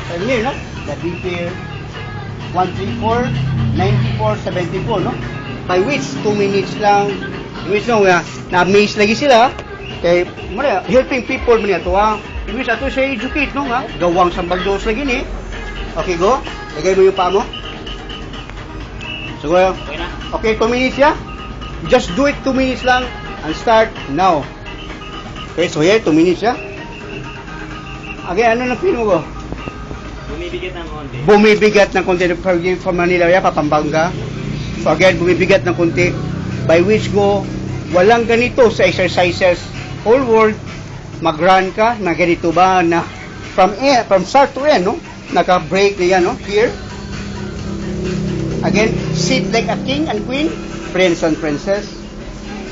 And here, no? The BP 134, 94, 74, no? By which 2 minutes lang. Which no, na-amaze lagi sila. Kay, muna, helping people man ito, ha? Which ato siya educate, no, ha? Gawang sambagdos lagi ni. Okay, go. Lagay mo yung paa mo. So, okay, 2 minutes, ya? Just do it 2 minutes lang and start now. Okay, so here, 2 minutes, ya? Okay, ano na feel mo ko? Bumibigat ng konti. Bumibigat ng konti from Manila, ya, Pampanga. So again, bumibigat ng konti. By which go, walang ganito sa exercises. Whole world, mag-run ka, na ganito ba, na from start to end, no? Naka-break na yan, no? Here. Again, sit like a king and queen, prince and princess.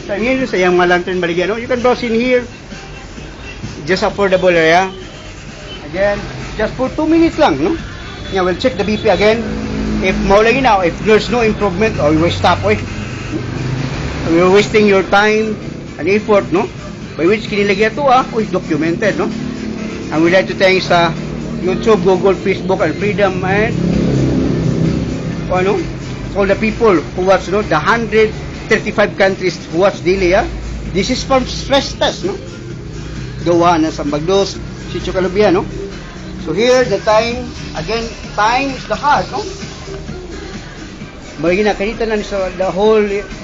So here, sa yung malantern baligyan, no? You can browse in here. Just affordable area. Again, just for 2 minutes lang, no? Yeah, we'll check the BP again. If maulagi na, if there's no improvement, or we will stop, oy. We're wasting your time and effort, no? By which kinilagyan ito, is documented, no? And we'd like to thank sa YouTube, Google, Facebook, and Freedom, and all the people who watch, no? The 135 countries who watch daily, This is from stress test, no? Gawa na Sambagdos, Sitio Calubia, no? So here, the time, again, time is the heart, no? Bagi na, kanita na sa the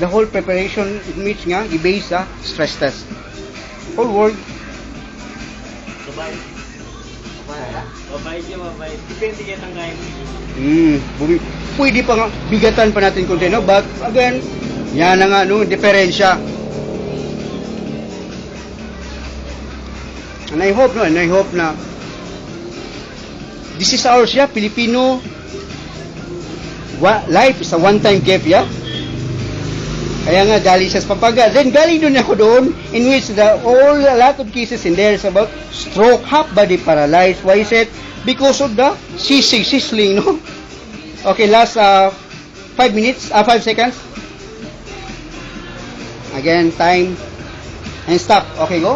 whole preparation meets nga, i-base sa stress test. Whole world. Mabait. Mabait siya, mabait. Depende kaya ang kaya mo. Pwede pa nga, bigatan pa natin konti, no? But again, yan na nga, no? Diferensya. And I hope, no? And I hope na this is ours, yeah? Filipino life is a one-time gift, yeah? Kaya nga, dali sa Pampanga. Then, galing doon ako doon, in which a lot of cases in there is about stroke, half body paralyzed. Why is it? Because of the sizzling, no? Okay, last 5 seconds. Again, time, and stop. Okay, go.